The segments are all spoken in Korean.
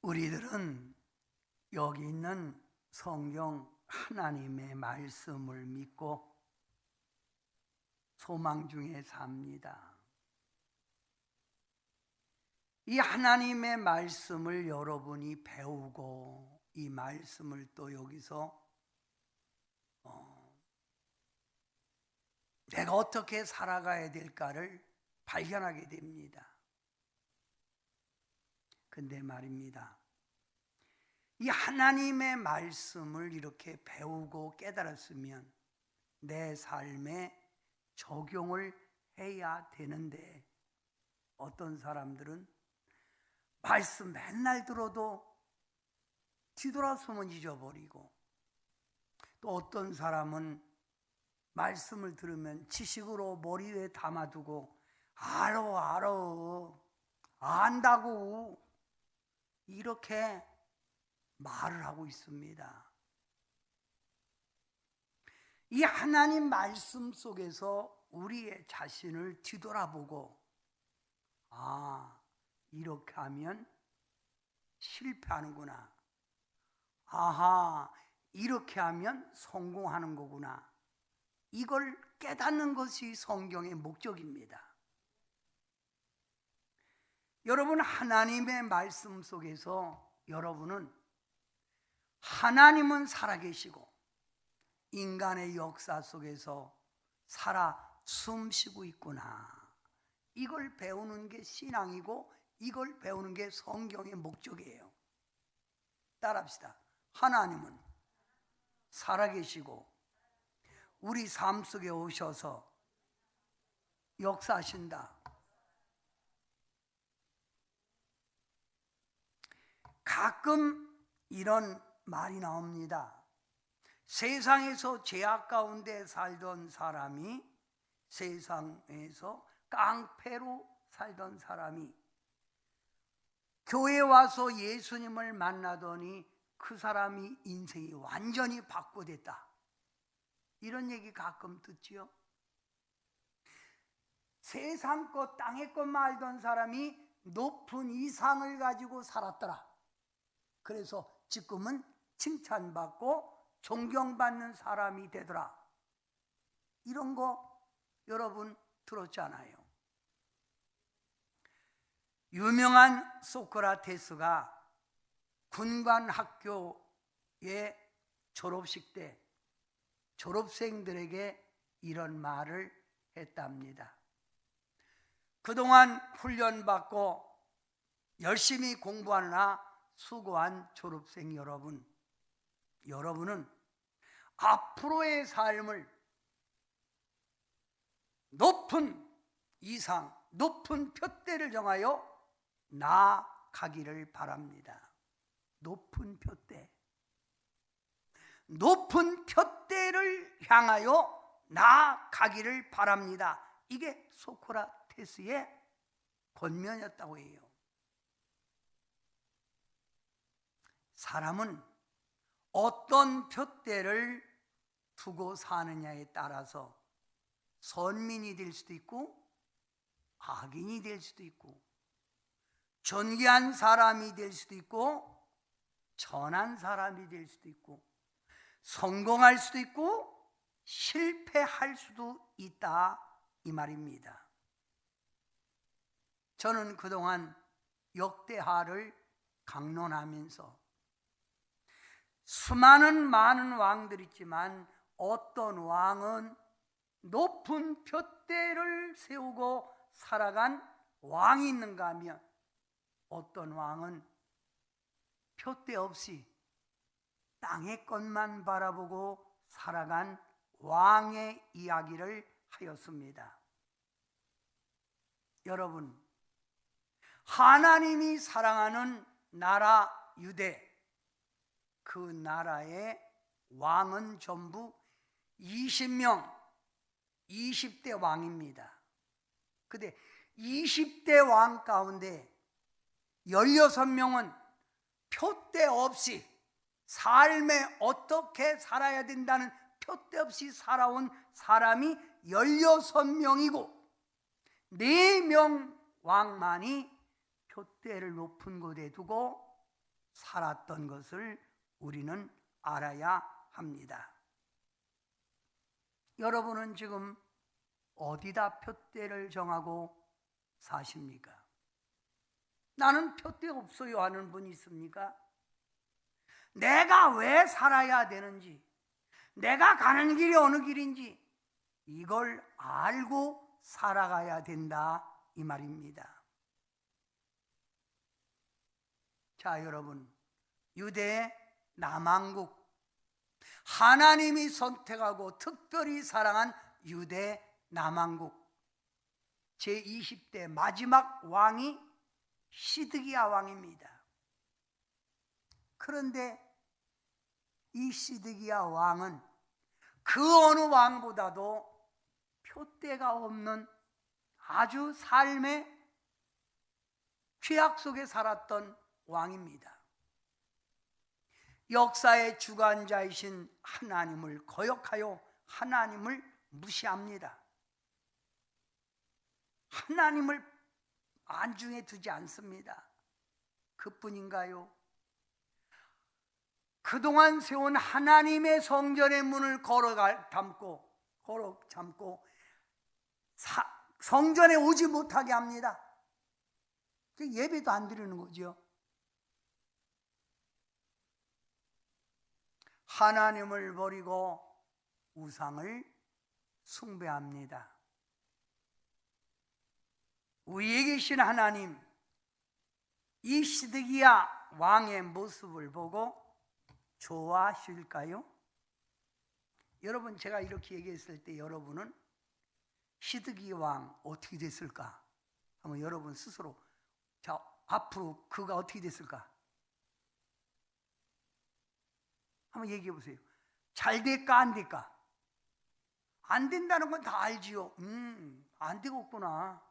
우리들은 여기 있는 성경 하나님의 말씀을 믿고 소망 중에 삽니다. 이 하나님의 말씀을 여러분이 배우고 이 말씀을 또 여기서 내가 어떻게 살아가야 될까를 발견하게 됩니다. 근데 말입니다, 이 하나님의 말씀을 이렇게 배우고 깨달았으면 내 삶에 적용을 해야 되는데, 어떤 사람들은 말씀 맨날 들어도 뒤돌아서면 잊어버리고, 또 어떤 사람은 말씀을 들으면 지식으로 머리에 담아두고 알아 안다고 이렇게 말을 하고 있습니다. 이 하나님 말씀 속에서 우리의 자신을 뒤돌아보고, 이렇게 하면 실패하는구나, 이렇게 하면 성공하는 거구나, 이걸 깨닫는 것이 성경의 목적입니다. 여러분, 하나님의 말씀 속에서 여러분은 하나님은 살아계시고 인간의 역사 속에서 살아 숨쉬고 있구나, 이걸 배우는 게 신앙이고 이걸 배우는 게 성경의 목적이에요. 따라합시다. 하나님은 살아계시고 우리 삶 속에 오셔서 역사하신다. 가끔 이런 말이 나옵니다. 세상에서 죄악 가운데 살던 사람이, 세상에서 깡패로 살던 사람이 교회 와서 예수님을 만나더니 그 사람이 인생이 완전히 바꿔됐다, 이런 얘기 가끔 듣지요. 세상 것 땅의 것만 알던 사람이 높은 이상을 가지고 살았더라, 그래서 지금은 칭찬받고 존경받는 사람이 되더라, 이런 거 여러분 들었잖아요. 유명한 소크라테스가 군관학교의 졸업식 때 졸업생들에게 이런 말을 했답니다. 그동안 훈련받고 열심히 공부하느라 수고한 졸업생 여러분, 여러분은 앞으로의 삶을 높은 이상, 높은 표대를 정하여 나아가기를 바랍니다. 높은 표대, 높은 표대를 향하여 나아가기를 바랍니다. 이게 소크라테스의 권면이었다고 해요. 사람은 어떤 표대를 두고 사느냐에 따라서 선민이 될 수도 있고 악인이 될 수도 있고, 존귀한 사람이 될 수도 있고 천한 사람이 될 수도 있고, 성공할 수도 있고 실패할 수도 있다, 이 말입니다. 저는 그동안 역대하를 강론하면서 수많은 많은 왕들이 있지만 어떤 왕은 높은 표대를 세우고 살아간 왕이 있는가 하면 어떤 왕은 표대 없이 땅의 것만 바라보고 살아간 왕의 이야기를 하였습니다. 여러분, 하나님이 사랑하는 나라 유대, 그 나라의 왕은 전부 20명, 20대 왕입니다. 근데 20대 왕 가운데 16명은 표대 없이 삶에 어떻게 살아야 된다는 표대 없이 살아온 사람이 16명이고 4명 왕만이 표대를 높은 곳에 두고 살았던 것을 우리는 알아야 합니다. 여러분은 지금 어디다 표대를 정하고 사십니까? 나는 표대 없어요 하는 분이 있습니까? 내가 왜 살아야 되는지, 내가 가는 길이 어느 길인지 이걸 알고 살아가야 된다 이 말입니다. 자, 여러분, 유대 남왕국, 하나님이 선택하고 특별히 사랑한 유대 남왕국 제20대 마지막 왕이 시드기야 왕입니다. 그런데 이 시드기야 왕은 그 어느 왕보다도 표대가 없는 아주 삶의 죄악 속에 살았던 왕입니다. 역사의 주관자이신 하나님을 거역하여 하나님을 무시합니다. 하나님을 안중에 두지 않습니다. 그뿐인가요? 그동안 세운 하나님의 성전의 문을 걸어 잠고 성전에 오지 못하게 합니다. 예배도 안 드리는 거죠. 하나님을 버리고 우상을 숭배합니다. 위에 계신 하나님, 이 시드기야 왕의 모습을 보고 좋아하실까요? 여러분, 제가 이렇게 얘기했을 때 여러분은 시드기 왕 어떻게 됐을까? 한번 여러분 스스로, 자, 앞으로 그가 어떻게 됐을까? 한번 얘기해 보세요. 잘 될까 안 될까? 안 된다는 건 다 알지요. 안 되겠구나.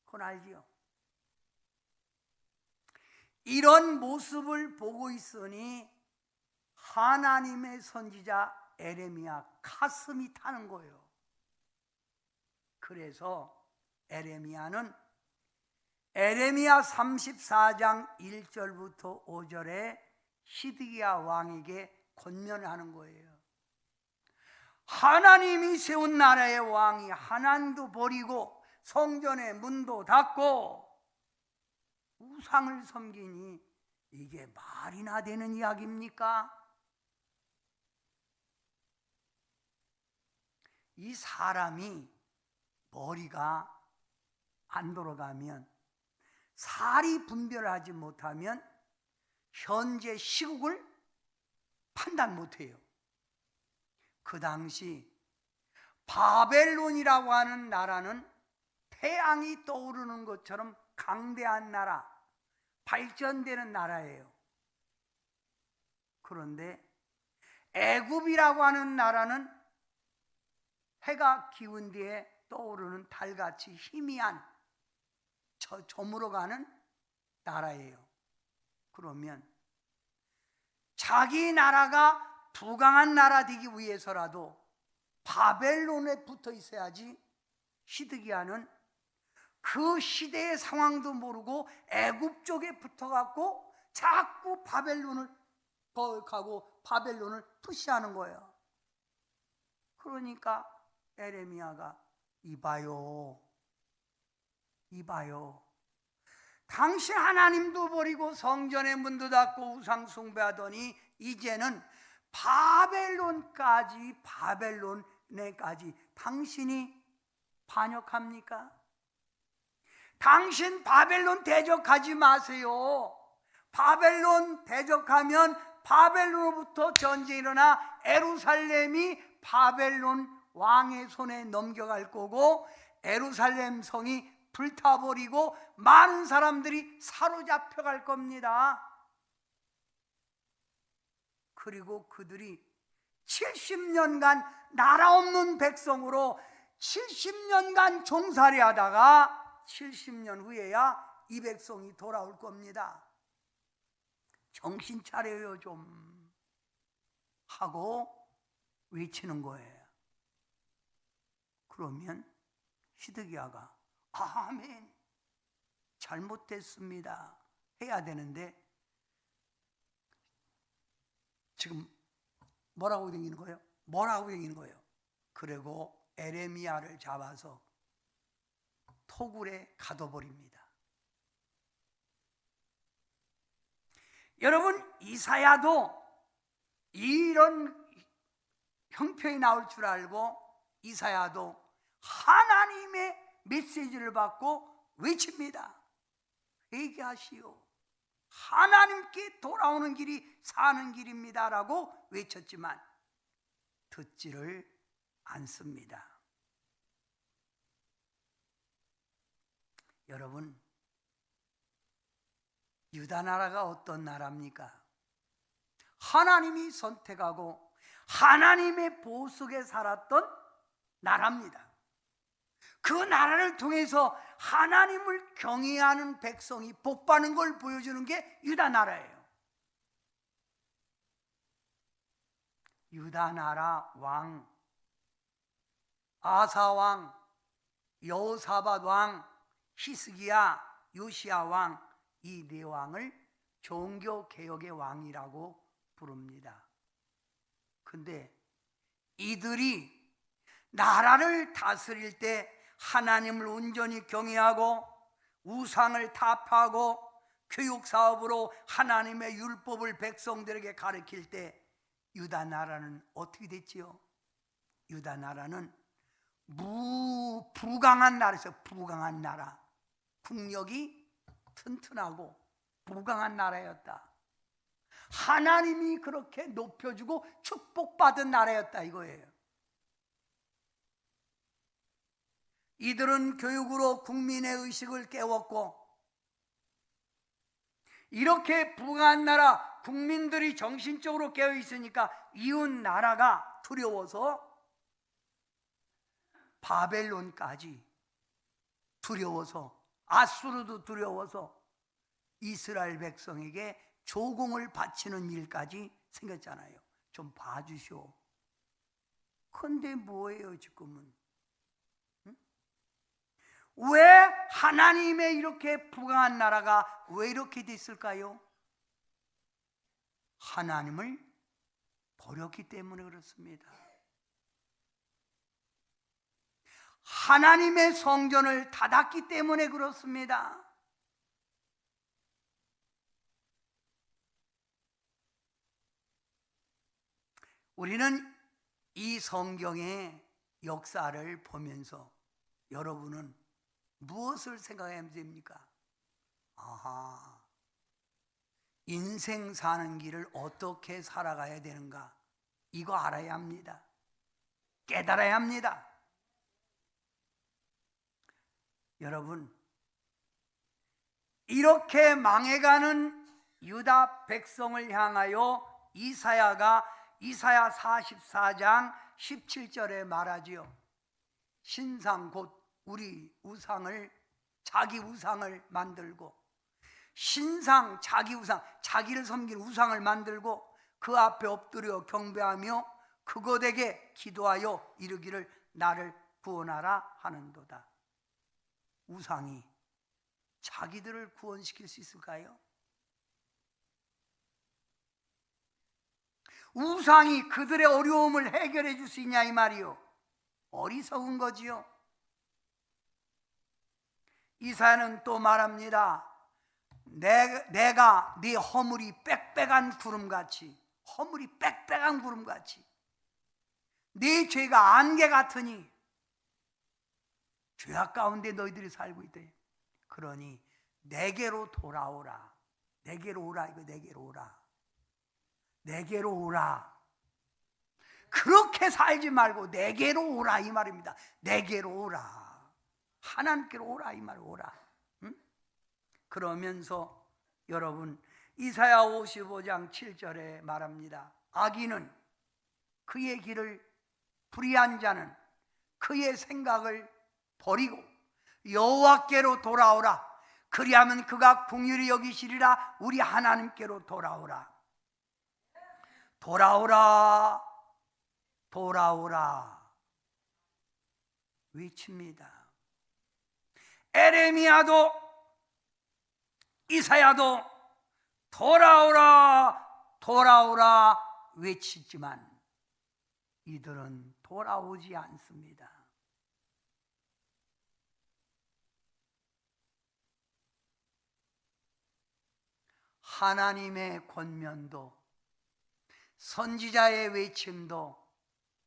그건 알지요. 이런 모습을 보고 있으니 하나님의 선지자 에레미야 가슴이 타는 거예요. 그래서 에레미야는 에레미야 34장 1절부터 5절에 시드기야 왕에게 권면을 하는 거예요. 하나님이 세운 나라의 왕이 하나님도 버리고 성전의 문도 닫고 우상을 섬기니 이게 말이나 되는 이야기입니까? 이 사람이 머리가 안 돌아가면, 살이 분별하지 못하면 현재 시국을 판단 못해요. 그 당시 바벨론이라고 하는 나라는 태양이 떠오르는 것처럼 강대한 나라, 발전되는 나라예요. 그런데 애굽이라고 하는 나라는 해가 기운 뒤에 떠오르는 달같이 희미한 저물어가는 나라예요. 그러면 자기 나라가 부강한 나라 되기 위해서라도 바벨론에 붙어 있어야지, 시드기야는 그 시대의 상황도 모르고 애굽 쪽에 붙어갖고 자꾸 바벨론을 거역하고 바벨론을 푸시하는 거예요. 그러니까 에레미야가 이봐요, 당신 하나님도 버리고 성전의 문도 닫고 우상 숭배하더니 이제는 바벨론에까지 당신이 반역합니까? 당신 바벨론 대적하지 마세요. 바벨론 대적하면 바벨론으로부터 전쟁이 일어나 예루살렘이 바벨론 왕의 손에 넘겨갈 거고, 예루살렘 성이 불타버리고 많은 사람들이 사로잡혀 갈 겁니다. 그리고 그들이 70년간 나라 없는 백성으로 70년간 종살이 하다가 70년 후에야 이 백성이 돌아올 겁니다. 정신 차려요 좀 하고 외치는 거예요. 그러면 시드기야가 아멘, 잘못됐습니다 해야 되는데 지금 뭐라고 댕기는 거예요? 뭐라고 댕기는 거예요? 그리고 에레미야를 잡아서 토굴에 가둬버립니다. 여러분, 이사야도 이런 형편이 나올 줄 알고 이사야도 하나님의 메시지를 받고 외칩니다. 회개하시오. 하나님께 돌아오는 길이 사는 길입니다 라고 외쳤지만 듣지를 않습니다. 여러분, 유다 나라가 어떤 나라입니까? 하나님이 선택하고 하나님의 보호 속에 살았던 나라입니다. 그 나라를 통해서 하나님을 경외하는 백성이 복받는 걸 보여주는 게 유다 나라예요. 유다 나라 왕 아사 왕, 여호사밧 왕, 히스기야, 요시야 왕, 이 네 왕을 종교 개혁의 왕이라고 부릅니다. 근데 이들이 나라를 다스릴 때 하나님을 온전히 경외하고 우상을 타파하고 교육사업으로 하나님의 율법을 백성들에게 가르칠 때 유다 나라는 어떻게 됐지요? 유다 나라는 부강한 나라에서 부강한 나라, 국력이 튼튼하고 부강한 나라였다. 하나님이 그렇게 높여주고 축복받은 나라였다 이거예요. 이들은 교육으로 국민의 의식을 깨웠고 이렇게 부강한 나라, 국민들이 정신적으로 깨어 있으니까 이웃 나라가 두려워서 바벨론까지 두려워서, 아수르도 두려워서 이스라엘 백성에게 조공을 바치는 일까지 생겼잖아요. 좀 봐주시오. 근데 뭐예요 지금은? 응? 왜 하나님의 이렇게 부강한 나라가 왜 이렇게 됐을까요? 하나님을 버렸기 때문에 그렇습니다. 하나님의 성전을 닫았기 때문에 그렇습니다. 우리는 이 성경의 역사를 보면서 여러분은 무엇을 생각해야 됩니까? 아하, 인생 사는 길을 어떻게 살아가야 되는가? 이거 알아야 합니다. 깨달아야 합니다. 여러분, 이렇게 망해가는 유다 백성을 향하여 이사야가 이사야 44장 17절에 말하지요. 신상 곧 우리 우상을, 자기 우상을 만들고, 신상, 자기 우상, 자기를 섬기는 우상을 만들고 그 앞에 엎드려 경배하며 그것에게 기도하여 이르기를 나를 구원하라 하는도다. 우상이 자기들을 구원시킬 수 있을까요? 우상이 그들의 어려움을 해결해 줄 수 있냐 이 말이요. 어리석은 거지요. 이사야는 또 말합니다. 내가 네 허물이 빽빽한 구름같이, 허물이 빽빽한 구름같이, 네 죄가 안개 같으니 죄악 가운데 너희들이 살고 있다. 그러니 내게로 돌아오라. 내게로 오라. 이거 내게로 오라. 내게로 오라. 그렇게 살지 말고 내게로 오라 이 말입니다. 내게로 오라. 하나님께로 오라 이 말. 오라. 응? 그러면서 여러분 이사야 55장 7절에 말합니다. 악인은 그의 길을, 불의한 자는 그의 생각을 버리고 여호와께로 돌아오라. 그리하면 그가 긍휼히 여기시리라. 우리 하나님께로 돌아오라. 돌아오라. 돌아오라. 외칩니다. 에레미야도 이사야도 돌아오라. 돌아오라. 외치지만 이들은 돌아오지 않습니다. 하나님의 권면도 선지자의 외침도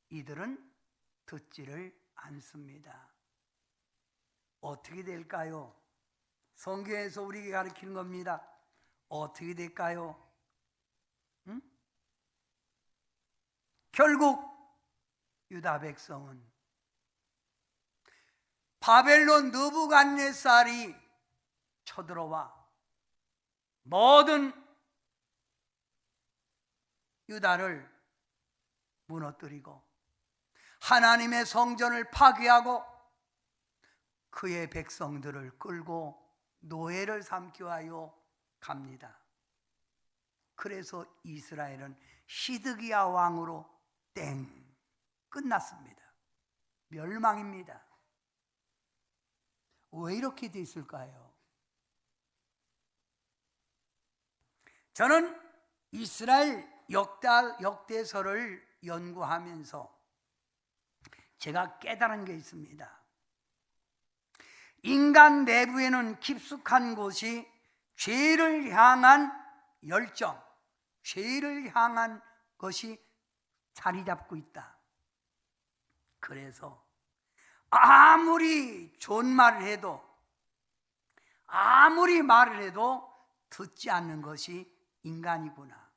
이들은 듣지를 않습니다. 어떻게 될까요? 성경에서 우리에게 가르치는 겁니다. 어떻게 될까요? 응? 결국 유다 백성은 바벨론 느부갓네살이 쳐들어와 모든 유다를 무너뜨리고 하나님의 성전을 파괴하고 그의 백성들을 끌고 노예를 삼기 하여 갑니다. 그래서 이스라엘은 시드기야 왕으로 땡 끝났습니다. 멸망입니다. 왜 이렇게 됐을까요? 저는 이스라엘 역대서를 연구하면서 제가 깨달은 게 있습니다. 인간 내부에는 깊숙한 곳이 죄를 향한 열정, 죄를 향한 것이 자리 잡고 있다. 그래서 아무리 좋은 말을 해도 아무리 말을 해도 듣지 않는 것이 인간이구나.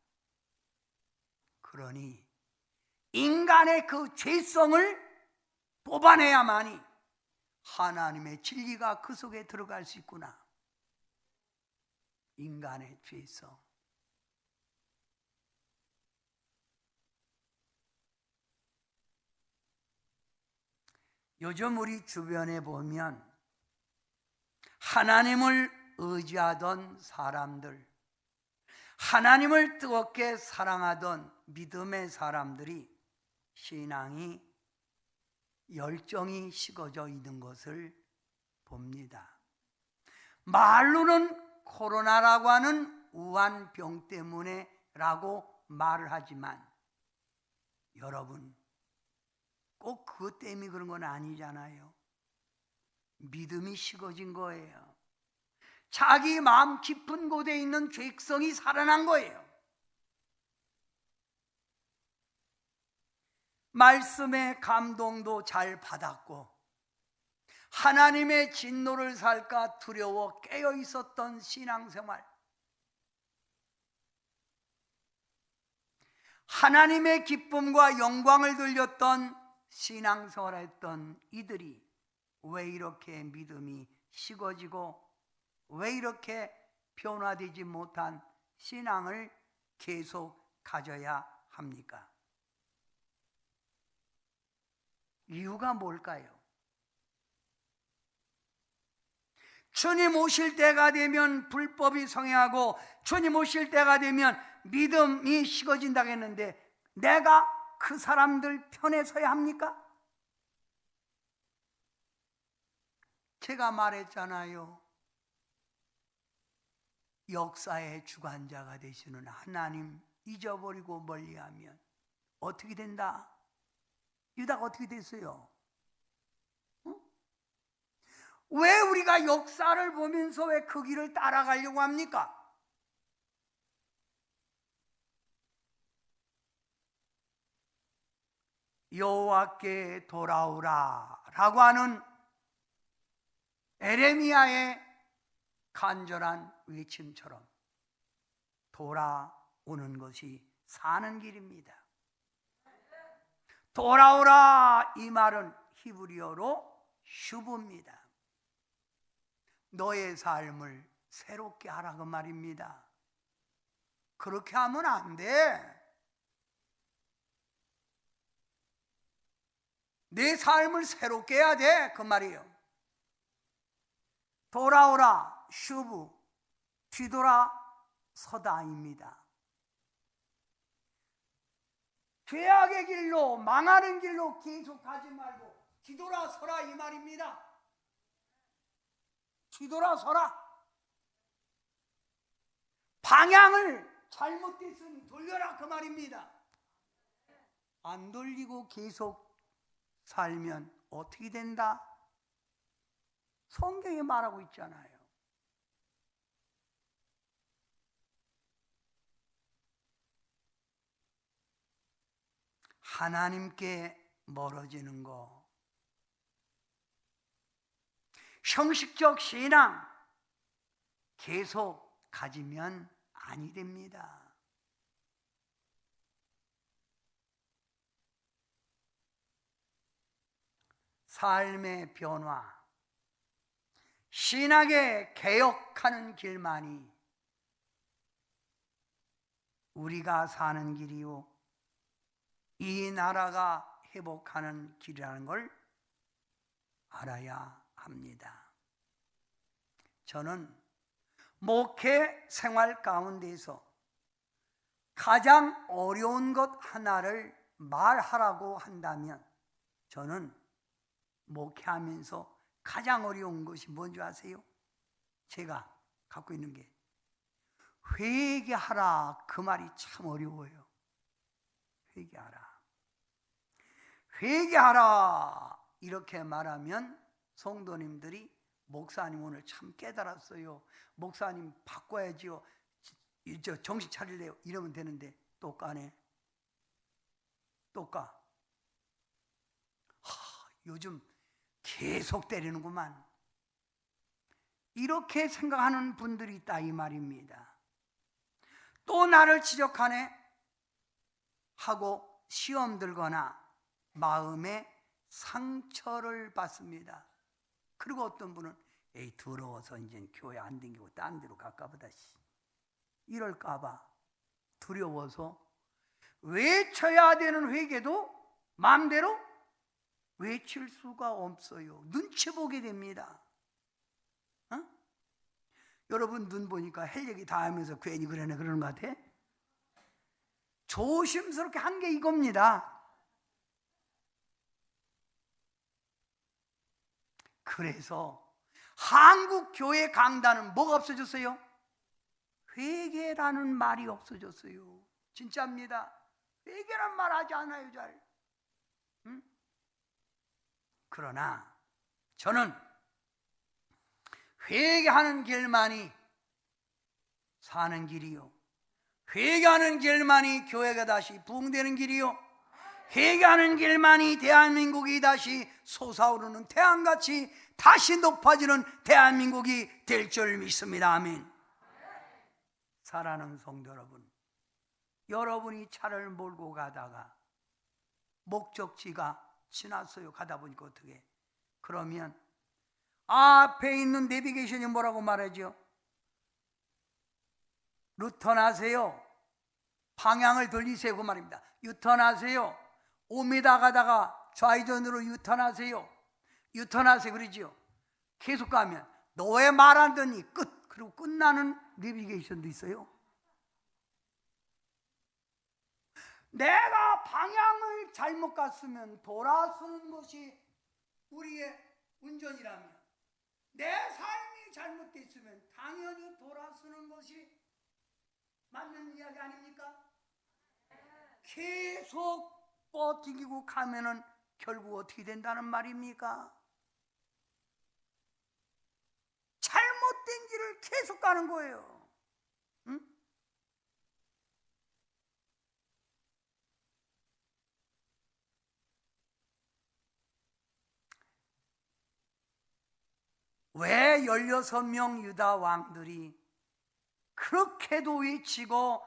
그러니 인간의 그 죄성을 뽑아내야만이 하나님의 진리가 그 속에 들어갈 수 있구나. 인간의 죄성. 요즘 우리 주변에 보면 하나님을 의지하던 사람들, 하나님을 뜨겁게 사랑하던 믿음의 사람들이 신앙이 열정이 식어져 있는 것을 봅니다. 말로는 코로나라고 하는 우한병 때문에 라고 말을 하지만 여러분 꼭 그것 때문에 그런 건 아니잖아요. 믿음이 식어진 거예요. 자기 마음 깊은 곳에 있는 죄성이 살아난 거예요. 말씀의 감동도 잘 받았고 하나님의 진노를 살까 두려워 깨어 있었던 신앙생활, 하나님의 기쁨과 영광을 들렸던 신앙생활을 했던 이들이 왜 이렇게 믿음이 식어지고 왜 이렇게 변화되지 못한 신앙을 계속 가져야 합니까? 이유가 뭘까요? 주님 오실 때가 되면 불법이 성행하고 주님 오실 때가 되면 믿음이 식어진다고 했는데 내가 그 사람들 편에 서야 합니까? 제가 말했잖아요. 역사의 주관자가 되시는 하나님 잊어버리고 멀리하면 어떻게 된다? 유다가 어떻게 됐어요? 왜 우리가 역사를 보면서 왜 그 길을 따라가려고 합니까? 여호와께 돌아오라 라고 하는 에레미야의 간절한 외침처럼 돌아오는 것이 사는 길입니다. 돌아오라 이 말은 히브리어로 슈브입니다. 너의 삶을 새롭게 하라 그 말입니다. 그렇게 하면 안 돼. 내 삶을 새롭게 해야 돼 그 말이에요. 돌아오라 슈브, 뒤돌아서다입니다. 죄악의 길로 망하는 길로 계속 가지 말고 뒤돌아서라 이 말입니다. 뒤돌아서라. 방향을 잘못됐으니 돌려라 그 말입니다. 안 돌리고 계속 살면 어떻게 된다? 성경에 말하고 있잖아요. 하나님께 멀어지는 거, 형식적 신앙 계속 가지면 아니 됩니다. 삶의 변화, 신학의 개혁하는 길만이 우리가 사는 길이요, 이 나라가 회복하는 길이라는 걸 알아야 합니다. 저는 목회 생활 가운데서 가장 어려운 것 하나를 말하라고 한다면 저는 목회하면서 가장 어려운 것이 뭔지 아세요? 제가 갖고 있는 게 회개하라, 그 말이 참 어려워요. 회개하라. 회개하라 이렇게 말하면 성도님들이 목사님 오늘 참 깨달았어요, 목사님 바꿔야지요, 정신 차릴래요, 이러면 되는데 또 까네. 또 까. 요즘 계속 때리는구만. 이렇게 생각하는 분들이 있다 이 말입니다. 또 나를 지적하네 하고 시험 들거나 마음에 상처를 받습니다. 그리고 어떤 분은 에이 더러워서 이제 교회 안 다니고 딴 데로 갈까 보다, 이럴까 봐 두려워서 외쳐야 되는 회개도 마음대로 외칠 수가 없어요. 눈치 보게 됩니다. 여러분 눈 보니까 할 얘기 다 하면서 괜히 그러네 그러는 것 같아? 조심스럽게 한 게 이겁니다. 그래서 한국 교회 강단은 뭐가 없어졌어요? 회개라는 말이 없어졌어요. 진짜입니다. 회개란 말 하지 않아요, 잘. 응? 그러나 저는 회개하는 길만이 사는 길이요, 회개하는 길만이 교회가 다시 부흥되는 길이요, 회개하는 길만이 대한민국이 다시 솟아오르는 태양같이 다시 높아지는 대한민국이 될 줄 믿습니다. 아멘. 사랑하는 성도 여러분, 여러분이 차를 몰고 가다가 목적지가 지났어요. 가다 보니까 어떻게? 그러면 앞에 있는 내비게이션이 뭐라고 말하죠? 유턴하세요, 방향을 돌리세요, 그 말입니다. 유턴하세요, 5m 가다가 좌회전으로 유턴하세요, 유턴하세요 그러지요. 계속 가면 너 왜 말 안 듣니? 끝. 그리고 끝나는 내비게이션도 있어요. 내가 방향을 잘못 갔으면 돌아서는 것이 우리의 운전이라면, 내 삶이 잘못됐으면 당연히 돌아서는 것이 맞는 이야기 아닙니까? 계속 버티고 가면은 결국 어떻게 된다는 말입니까? 잘못된 길을 계속 가는 거예요. 응? 왜 16명 유다 왕들이 그렇게도 외치고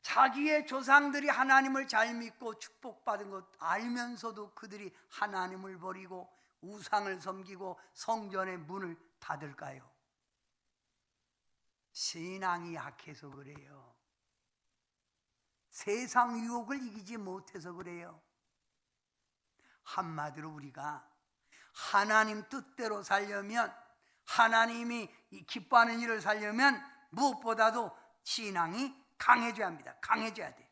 자기의 조상들이 하나님을 잘 믿고 축복받은 것 알면서도 그들이 하나님을 버리고 우상을 섬기고 성전의 문을 닫을까요? 신앙이 약해서 그래요. 세상 유혹을 이기지 못해서 그래요. 한마디로 우리가 하나님 뜻대로 살려면, 하나님이 기뻐하는 일을 살려면 무엇보다도 신앙이 강해져야 합니다. 강해져야 돼.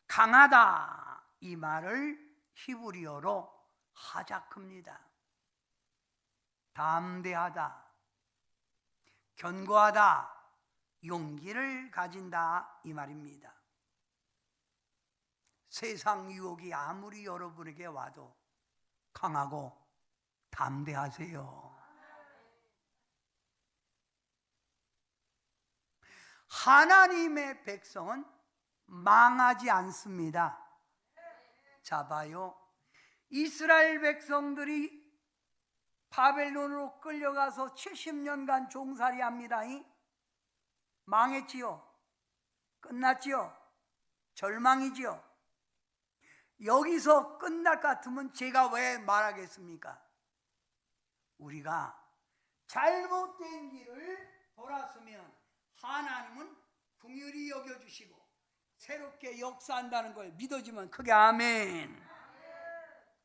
강하다 이 말을 히브리어로 하자크입니다. 담대하다, 견고하다, 용기를 가진다 이 말입니다. 세상 유혹이 아무리 여러분에게 와도 강하고 담대하세요. 하나님의 백성은 망하지 않습니다. 자, 봐요. 이스라엘 백성들이 바벨론으로 끌려가서 70년간 종살이 합니다. 망했지요? 끝났지요? 절망이지요? 여기서 끝날 것 같으면 제가 왜 말하겠습니까? 우리가 잘못된 길을 돌았으면 하나님은 긍휼히 여겨주시고 새롭게 역사한다는 걸 믿어지면 크게 아멘.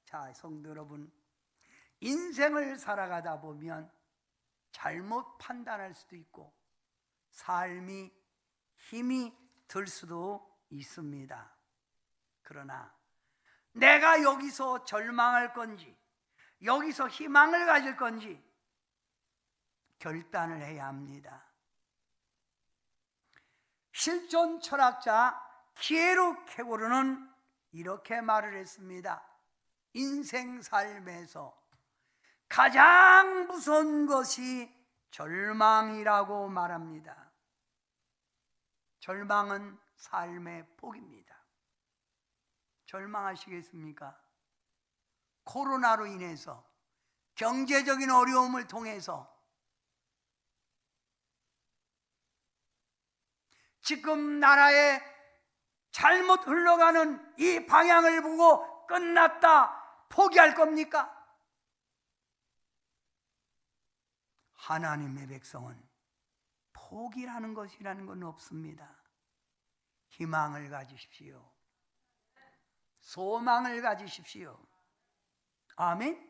자, 성도 여러분, 인생을 살아가다 보면 잘못 판단할 수도 있고 삶이 힘이 들 수도 있습니다. 그러나 내가 여기서 절망할 건지 여기서 희망을 가질 건지 결단을 해야 합니다. 실존 철학자 키에로 케고르는 이렇게 말을 했습니다. 인생 삶에서 가장 무서운 것이 절망이라고 말합니다. 절망은 삶의 폭입니다. 절망하시겠습니까? 코로나로 인해서 경제적인 어려움을 통해서 지금 나라에 잘못 흘러가는 이 방향을 보고 끝났다 포기할 겁니까? 하나님의 백성은 포기라는 것이라는 건 없습니다. 희망을 가지십시오. 소망을 가지십시오. 아멘?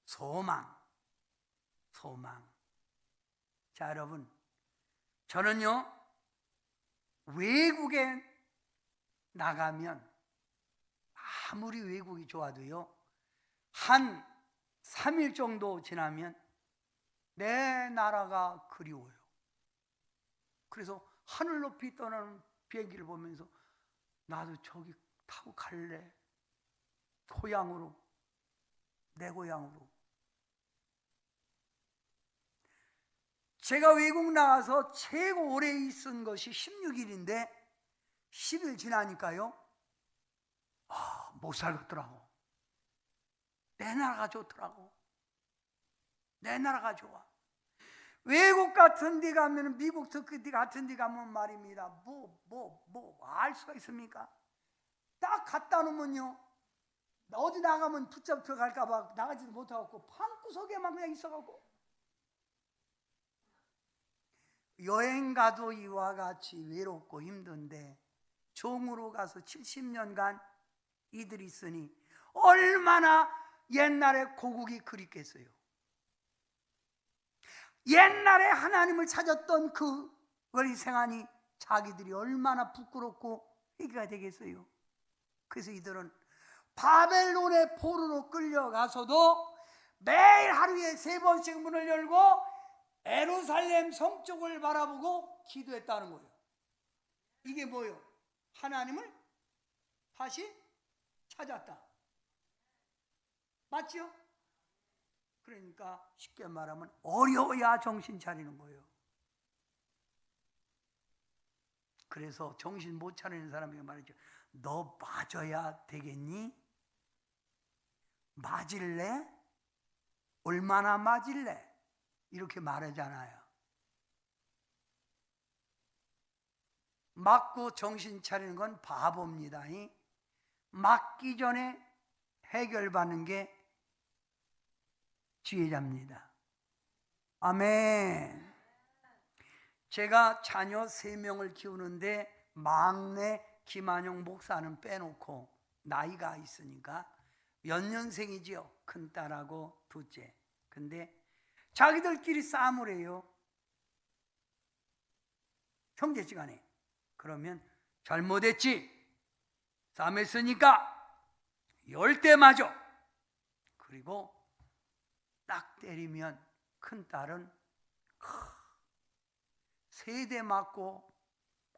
소망. 자, 여러분, 저는요 외국에 나가면 아무리 외국이 좋아도요 한 3일 정도 지나면 내 나라가 그리워요. 그래서 하늘 높이 떠나는 비행기를 보면서 나도 저기 타고 갈래. 고향으로, 내 고향으로. 제가 외국 나가서 최고 오래 있은 것이 16일인데 10일 지나니까요 못 살겠더라고. 내 나라가 좋더라고. 내 나라가 좋아. 외국 같은 데 가면, 미국 같은 데 가면 말입니다. 알 수가 있습니까? 딱 갖다 놓으면요 어디 나가면 붙잡혀 갈까봐 나가지도 못하고 방구석에만 그냥 있어가고. 여행 가도 이와 같이 외롭고 힘든데 종으로 가서 70년간 이들 있으니 얼마나 옛날에 고국이 그립겠어요. 옛날에 하나님을 찾았던 그걸 생하니 자기들이 얼마나 부끄럽고 회개가 되겠어요. 그래서 이들은 바벨론의 포로로 끌려가서도 매일 하루에 3번씩 문을 열고 예루살렘 성 쪽을 바라보고 기도했다는 거예요. 이게 뭐예요? 하나님을 다시 찾았다. 맞죠? 그러니까 쉽게 말하면 어려워야 정신 차리는 거예요. 그래서 정신 못 차리는 사람에게 말이죠. 너 맞아야 되겠니? 맞을래? 얼마나 맞을래? 이렇게 말하잖아요. 맞고 정신 차리는 건 바보입니다. 맞기 전에 해결받는 게 지혜자입니다. 아멘. 제가 자녀 3명을 키우는데 막내 김한용 목사는 빼놓고 나이가 있으니까 몇 년생이지요? 큰딸하고 둘째. 근데 자기들끼리 싸움을 해요. 형제지간에. 그러면 잘못했지. 싸움했으니까 10대 맞아. 그리고 딱 때리면 큰딸은 3대 맞고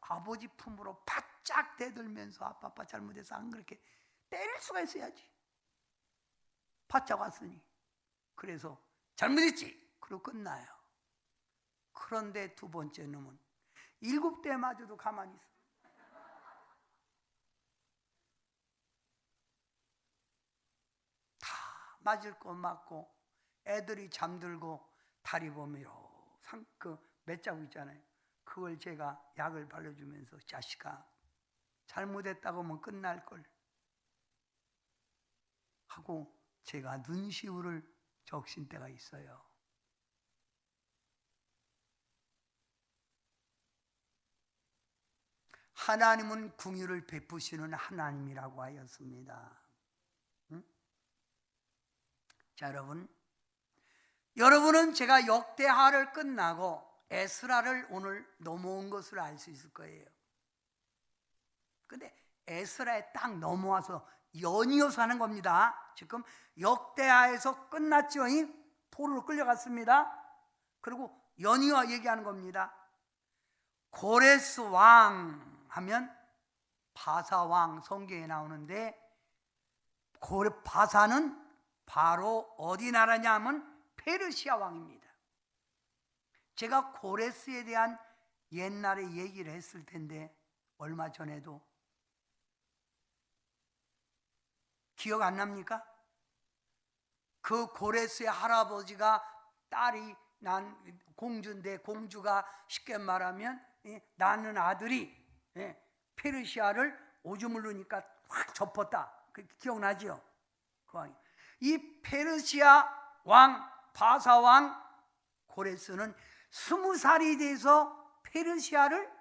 아버지 품으로 팍 바짝 대들면서 아빠 잘못해서 안 그렇게 때릴 수가 있어야지. 바짝 왔으니. 그래서 잘못했지. 그러고 끝나요. 그런데 두 번째 놈은 7대 맞아도 가만히 있어. 다 맞을 거 맞고 애들이 잠들고 다리 보미로 그 맷자국 있잖아요. 그걸 제가 약을 발라주면서 자식아 잘못했다고 하면 끝날걸 하고 제가 눈시울을 적신 때가 있어요. 하나님은 긍휼을 베푸시는 하나님이라고 하였습니다. 응? 자, 여러분은 제가 역대하를 끝나고 에스라를 오늘 넘어온 것을 알 수 있을 거예요. 근데 에스라에 딱 넘어와서 연이어서 하는 겁니다. 지금 역대하에서 끝났죠. 포로로 끌려갔습니다. 그리고 연이어 얘기하는 겁니다. 고레스 왕 하면 바사 왕 성경에 나오는데 바사는 바로 어디 나라냐 하면 페르시아 왕입니다. 제가 고레스에 대한 옛날에 얘기를 했을 텐데 얼마 전에도 기억 안 납니까? 그 고레스의 할아버지가 딸이 난 공주인데 공주가 쉽게 말하면 낳는 아들이 페르시아를 오줌을 누니까 확 접었다. 기억나죠? 이 페르시아 왕 바사 왕 고레스는 20살이 돼서 페르시아를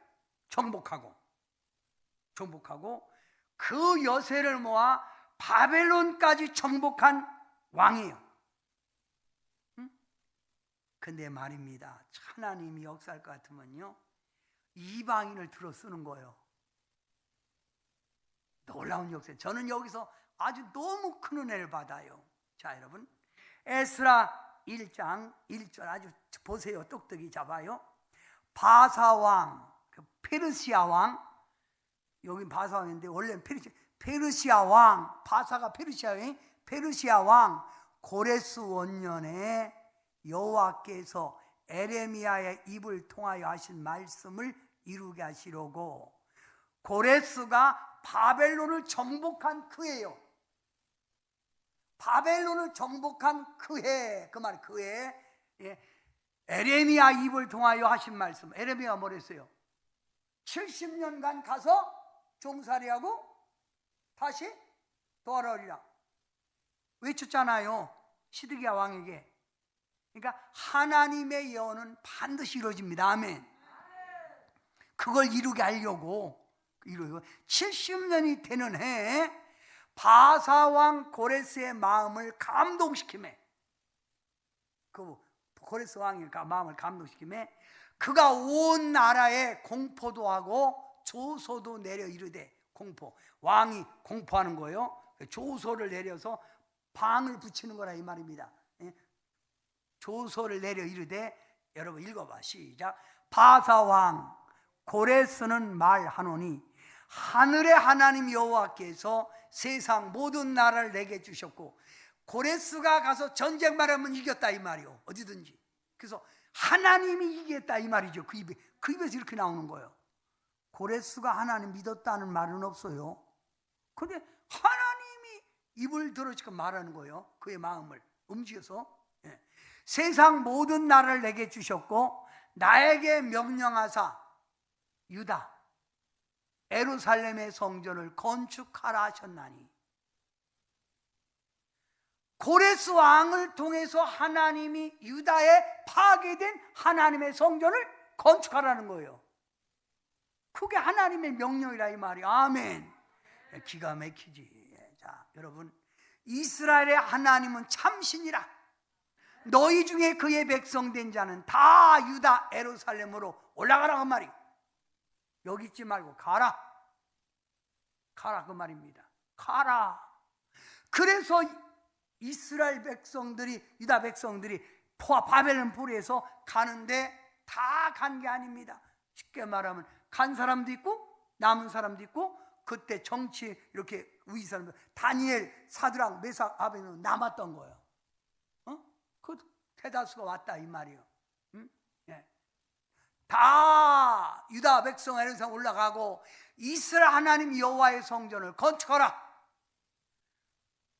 정복하고 그 여세를 모아 바벨론까지 정복한 왕이에요. 근데 말입니다. 하나님이 역사할 것 같으면요 이방인을 들어 쓰는 거예요. 놀라운 역사. 저는 여기서 아주 너무 큰 은혜를 받아요. 자, 여러분 에스라 1장 1절 아주 보세요. 똑똑히 잡아요. 바사 왕, 페르시아 왕, 여기 바사 왕인데 원래는 페르시아 왕, 바사가 페르시아 왕 고레스 원년에 여호와께서 에레미야의 입을 통하여 하신 말씀을 이루게 하시려고 고레스가 바벨론을 정복한 그 해요. 바벨론을 정복한 그 해, 그 말 그 해, 에레미야 입을 통하여 하신 말씀. 에레미야가 뭐랬어요? 70년간 가서 종살이하고 다시 돌아오리라 외쳤잖아요. 시드기야 왕에게. 그러니까 하나님의 예언은 반드시 이루어집니다. 아멘. 그걸 이루게 하려고 70년이 되는 해에 바사왕 고레스의 마음을 감동시키매, 그 고레스 왕의 마음을 감동시키매 그가 온 나라에 공포도 하고 조소도 내려 이르되, 공포, 왕이 공포하는 거예요. 조소를 내려서 방을 붙이는 거라 이 말입니다. 조소를 내려 이르되, 여러분 읽어봐 시작. 바사왕 고레스는 말하노니 하늘의 하나님 여호와께서 세상 모든 나라를 내게 주셨고, 고레스가 가서 전쟁만 하면 이겼다 이 말이요. 어디든지. 그래서 하나님이 이겼다 이 말이죠. 그 입에서 이렇게 나오는 거예요. 고레스가 하나님 믿었다는 말은 없어요. 그런데 하나님이 입을 들어지고 말하는 거예요. 그의 마음을 움직여서. 세상 모든 나라를 내게 주셨고 나에게 명령하사 유다 예루살렘의 성전을 건축하라 하셨나니, 고레스 왕을 통해서 하나님이 유다에 파괴된 하나님의 성전을 건축하라는 거예요. 그게 하나님의 명령이라 이 말이야. 아멘. 기가 막히지. 자, 여러분, 이스라엘의 하나님은 참신이라. 너희 중에 그의 백성 된 자는 다 유다 예루살렘으로 올라가라고 말이야. 여기 있지 말고 가라. 가라 그 말입니다. 가라. 그래서 이스라엘 백성들이, 유다 백성들이 바벨론 포로에서 가는데 다 간 게 아닙니다. 쉽게 말하면 간 사람도 있고 남은 사람도 있고, 그때 정치 이렇게 위기 사람들, 다니엘, 사드락, 메삭, 아베노 남았던 거예요. 그 대다수가 왔다 이 말이에요. 예. 다 유다 백성 에르상 올라가고 이스라엘 하나님 여호와의 성전을 건축하라.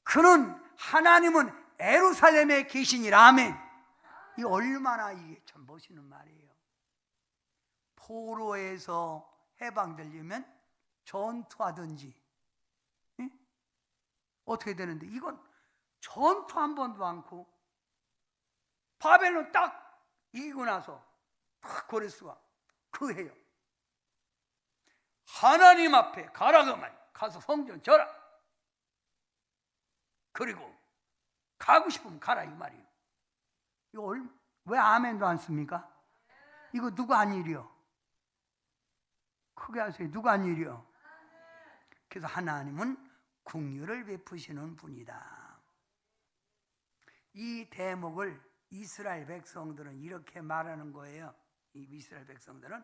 그는 하나님은 예루살렘에 계시니라. 아멘. 이 얼마나 이게 참 멋있는 말이에요. 포로에서 해방되려면 전투하든지 어떻게 되는데, 이건 전투 한 번도 않고 바벨론 딱 이기고 나서 고레스가 그 해요. 하나님 앞에 가라 그 말. 가서 성전 져라. 그리고 가고 싶으면 가라 이 말이에요. 이거 왜 아멘도 안 씁니까? 이거 누가 한 일이요? 크게 하세요. 누가 한 일이요? 그래서 하나님은 긍휼을 베푸시는 분이다. 이 대목을 이스라엘 백성들은 이렇게 말하는 거예요. 이 이스라엘 백성들은,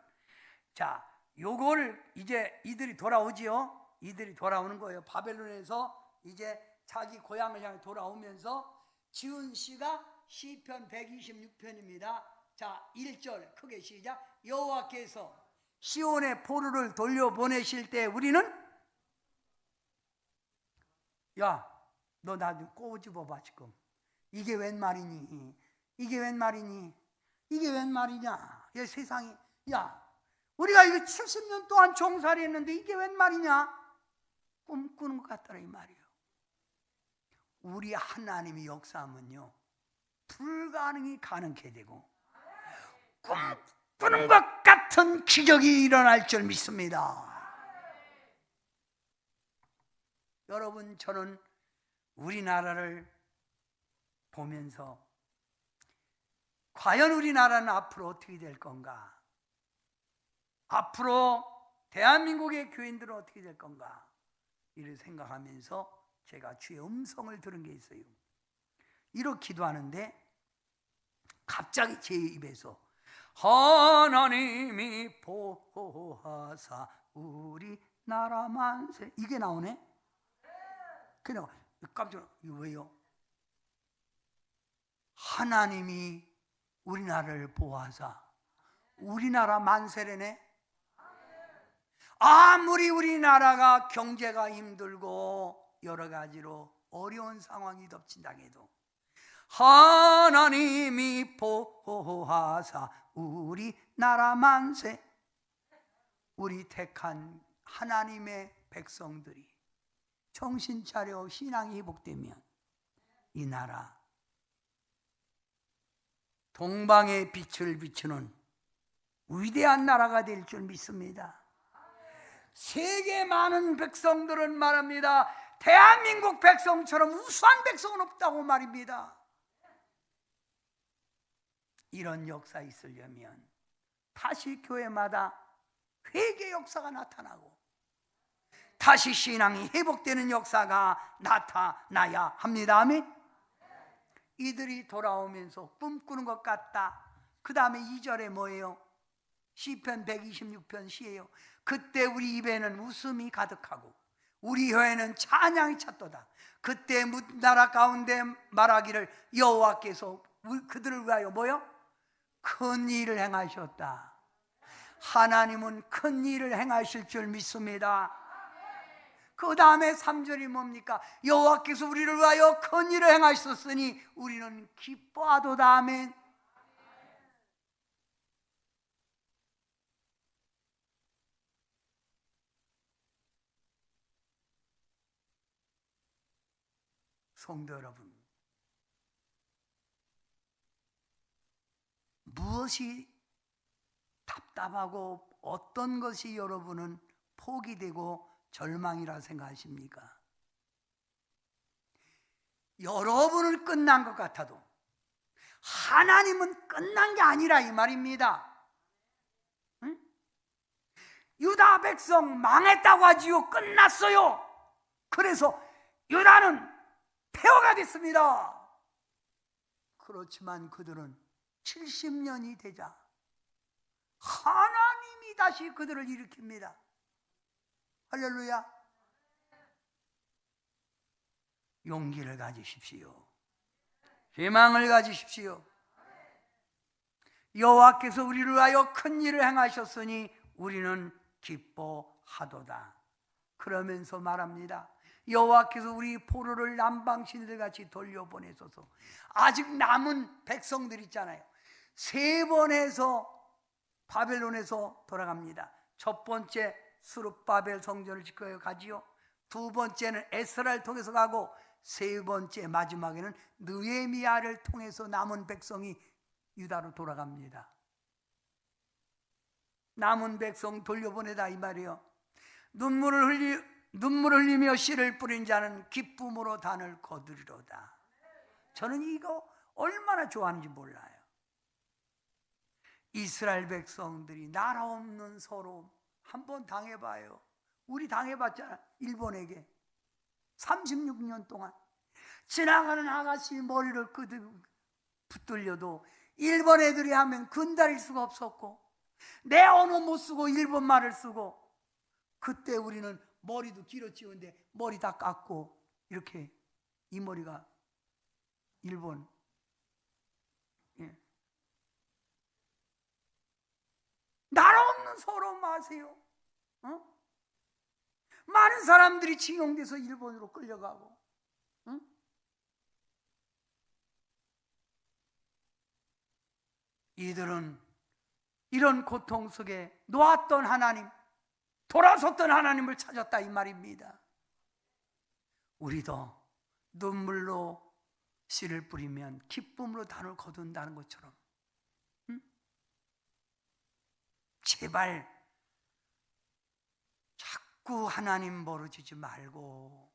자, 요거를 이제 이들이 돌아오지요. 이들이 돌아오는 거예요. 바벨론에서 이제 자기 고향을 향해 돌아오면서 지은 시가 시편 126편입니다. 자, 1절 크게 시작. 여호와께서 시온의 포로를 돌려보내실 때 우리는, 야, 너 나 좀 꼬집어봐 지금. 이게 웬 말이니? 이게 웬 말이니? 이게 웬 말이냐? 야, 세상이, 야, 우리가 이거 70년 동안 종살이 했는데 이게 웬 말이냐? 꿈꾸는 것 같더라 이 말이에요. 우리 하나님이 역사하면요, 불가능이 가능케 되고 꿈꾸는 것 같은 기적이 일어날 줄 믿습니다. 여러분, 저는 우리나라를 보면서 과연 우리나라는 앞으로 어떻게 될 건가? 앞으로 대한민국의 교인들은 어떻게 될 건가? 이를 생각하면서 제가 주의 음성을 들은 게 있어요. 이렇게 기도하는데 갑자기 제 입에서 하나님이 보호하사 우리나라 만세, 이게 나오네. 그냥 깜짝, 이거 왜요? 하나님이 우리나라를 보호하사 우리나라 만세래네. 아무리 우리나라가 경제가 힘들고 여러 가지로 어려운 상황이 덮친다고 해도 하나님이 보호하사 우리나라 만세, 우리 택한 하나님의 백성들이 정신 차려 신앙이 회복되면 이 나라 동방의 빛을 비추는 위대한 나라가 될 줄 믿습니다. 세계 많은 백성들은 말합니다. 대한민국 백성처럼 우수한 백성은 없다고 말입니다. 이런 역사 있으려면 다시 교회마다 회개 역사가 나타나고 다시 신앙이 회복되는 역사가 나타나야 합니다. 아멘. 이들이 돌아오면서 꿈꾸는 것 같다. 그 다음에 2절에 뭐예요? 시편 126편 시예요. 그때 우리 입에는 웃음이 가득하고 우리 혀에는 찬양이 찼도다. 그때 나라 가운데 말하기를 여호와께서 그들을 위하여 뭐요? 큰 일을 행하셨다. 하나님은 큰 일을 행하실 줄 믿습니다. 그 다음에 3절이 뭡니까? 여호와께서 우리를 위하여 큰 일을 행하셨으니 우리는 기뻐하도다. 아멘. 성도 여러분, 무엇이 답답하고 어떤 것이 여러분은 포기되고 절망이라 생각하십니까? 여러분은 끝난 것 같아도 하나님은 끝난 게 아니라 이 말입니다. 응? 유다 백성 망했다고 하지요. 끝났어요. 그래서 유다는 폐허가 됐습니다. 그렇지만 그들은 70년이 되자 하나님이 다시 그들을 일으킵니다. 할렐루야. 용기를 가지십시오. 희망을 가지십시오. 여호와께서 우리를 위하여 큰 일을 행하셨으니 우리는 기뻐하도다. 그러면서 말합니다. 여호와께서 우리 포로를 남방신들같이 돌려보내소서. 아직 남은 백성들 있잖아요. 3번에서 바벨론에서 돌아갑니다. 첫 번째 스룹바벨 성전을 짓고 가지요. 2번째는 에스라를 통해서 가고, 3번째 마지막에는 느헤미야를 통해서 남은 백성이 유다로 돌아갑니다. 남은 백성 돌려보내다 이 말이요. 눈물을 흘리며 씨를 뿌린 자는 기쁨으로 단을 거두리로다. 저는 이거 얼마나 좋아하는지 몰라요. 이스라엘 백성들이 나라 없는 서러움 한번 당해봐요. 우리 당해봤잖아. 일본에게 36년 동안 지나가는 아가씨 머리를 붙들려도 일본 애들이 하면 근다릴 수가 없었고, 내 언어 못 쓰고 일본 말을 쓰고, 그때 우리는 머리도 길어지는데 머리 다 깎고, 이렇게 이 머리가 일본. 예. 나라 없는 서러움 마세요. 어? 많은 사람들이 징용돼서 일본으로 끌려가고, 응? 이들은 이런 고통 속에 놓았던 하나님, 돌아섰던 하나님을 찾았다 이 말입니다. 우리도 눈물로 씨를 뿌리면 기쁨으로 단을 거둔다는 것처럼, 응? 제발 자꾸 하나님 버려지지 말고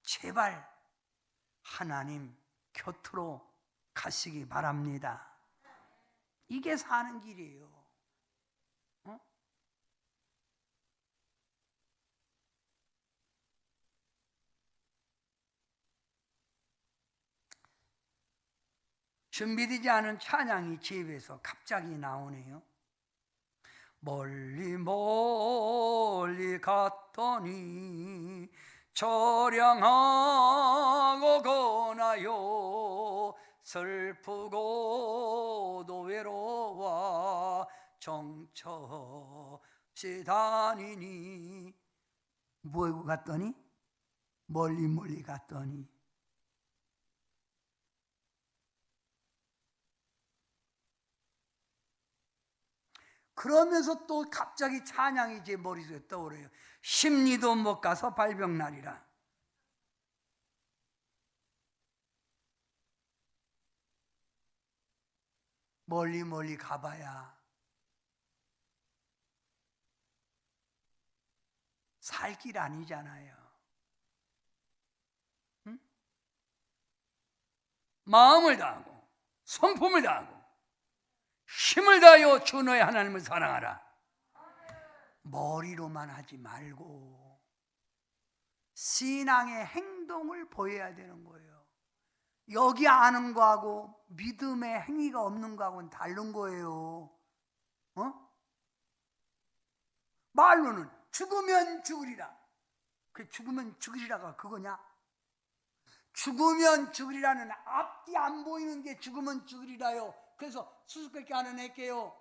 제발 하나님 곁으로 가시기 바랍니다. 이게 사는 길이에요. 어? 준비되지 않은 찬양이 집에서 갑자기 나오네요. 멀리 멀리 갔더니 처량하고 거나요 슬프고도 외로워 정처없이 다니니. 뭐하고 갔더니? 멀리 멀리 갔더니. 그러면서 또 갑자기 찬양이 제 머릿속에 떠오르요. 심리도 못 가서 발병날이라. 멀리 멀리 가봐야 살 길 아니잖아요. 응? 마음을 다하고 성품을 다하고 힘을 다하여 주 너의 하나님을 사랑하라. 머리로만 하지 말고 신앙의 행동을 보여야 되는 거예요. 여기 아는 거하고 믿음의 행위가 없는 거하고는 다른 거예요. 어? 말로는 죽으면 죽으리라. 그 죽으면 죽으리라가 그거냐? 죽으면 죽으리라는 앞뒤 안 보이는 게 죽으면 죽으리라요. 그래서 수수께끼 하나 낼게요.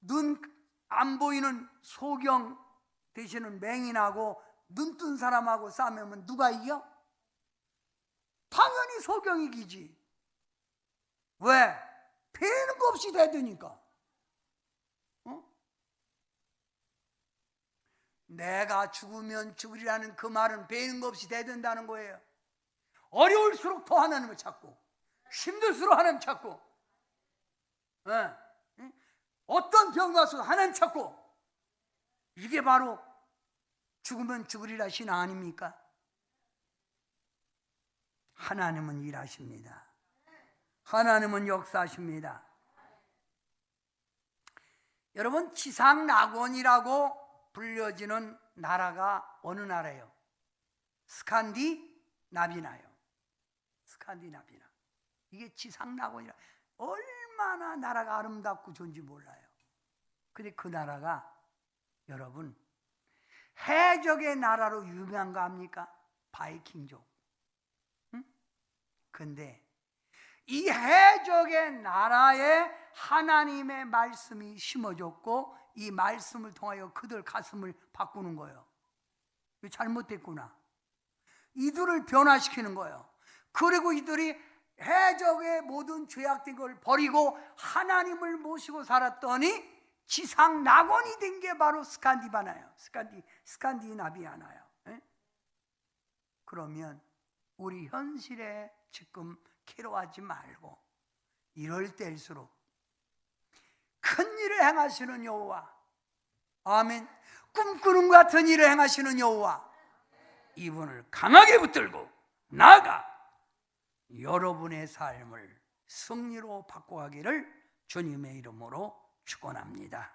눈 안 보이는 소경 되시는 맹인하고 눈 뜬 사람하고 싸우면 누가 이겨? 당연히 소경이 이기지. 왜? 배는 거 없이 대드니까. 어? 내가 죽으면 죽으리라는 그 말은 배는 거 없이 대든다는 거예요. 어려울수록 더 하나님을 찾고, 힘들수록 하나님 찾고, 어떤 병 와서 하나님 찾고, 이게 바로 죽으면 죽으리라 신앙 아닙니까? 하나님은 일하십니다. 하나님은 역사하십니다. 여러분, 지상낙원이라고 불려지는 나라가 어느 나라예요? 스칸디나비아요. 스칸디나비아. 이게 지상낙원이라. 얼마나 나라가 아름답고 좋은지 몰라요. 근데 그 나라가 여러분, 해적의 나라로 유명한 거 압니까? 바이킹족. 응? 근데 이 해적의 나라에 하나님의 말씀이 심어졌고 이 말씀을 통하여 그들 가슴을 바꾸는 거예요. 잘못됐구나. 이들을 변화시키는 거예요. 그리고 이들이 해적의 모든 죄악된 걸 버리고 하나님을 모시고 살았더니 지상 낙원이 된 게 바로 스칸디나비아나예요. 스칸디나비아나요. 그러면 우리 현실에 지금 괴로워하지 말고 이럴 때일수록 큰 일을 행하시는 여호와, 아멘, 꿈꾸는 것 같은 일을 행하시는 여호와, 이분을 강하게 붙들고 나아가 여러분의 삶을 승리로 바꿔가기를 주님의 이름으로 축원합니다.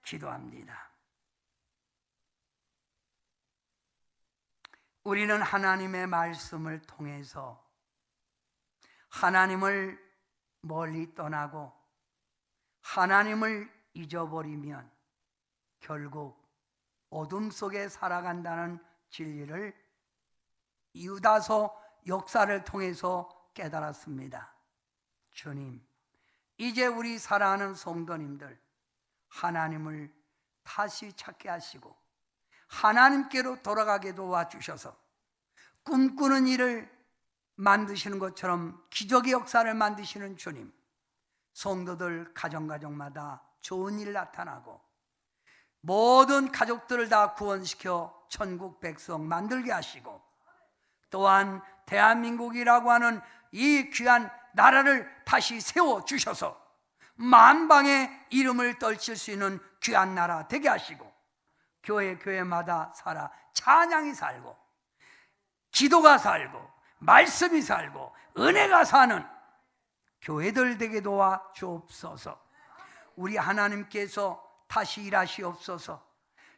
기도합니다. 우리는 하나님의 말씀을 통해서 하나님을 멀리 떠나고 하나님을 잊어버리면 결국 어둠 속에 살아간다는 진리를 유다서 역사를 통해서 깨달았습니다. 주님, 이제 우리 사랑하는 성도님들 하나님을 다시 찾게 하시고 하나님께로 돌아가게 도와주셔서 꿈꾸는 일을 만드시는 것처럼 기적의 역사를 만드시는 주님, 성도들 가정마다 좋은 일 나타나고 모든 가족들을 다 구원시켜 천국 백성 만들게 하시고 또한 대한민국이라고 하는 이 귀한 나라를 다시 세워주셔서 만방의 이름을 떨칠 수 있는 귀한 나라 되게 하시고 교회마다 살아 찬양이 살고 기도가 살고 말씀이 살고 은혜가 사는 교회들 되게 도와 주옵소서. 우리 하나님께서 다시 일하시옵소서.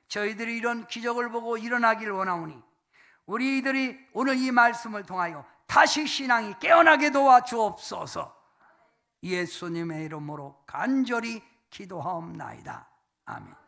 저희들이 이런 기적을 보고 일어나기를 원하오니 우리들이 오늘 이 말씀을 통하여 다시 신앙이 깨어나게 도와 주옵소서. 예수님의 이름으로 간절히 기도하옵나이다. 아멘.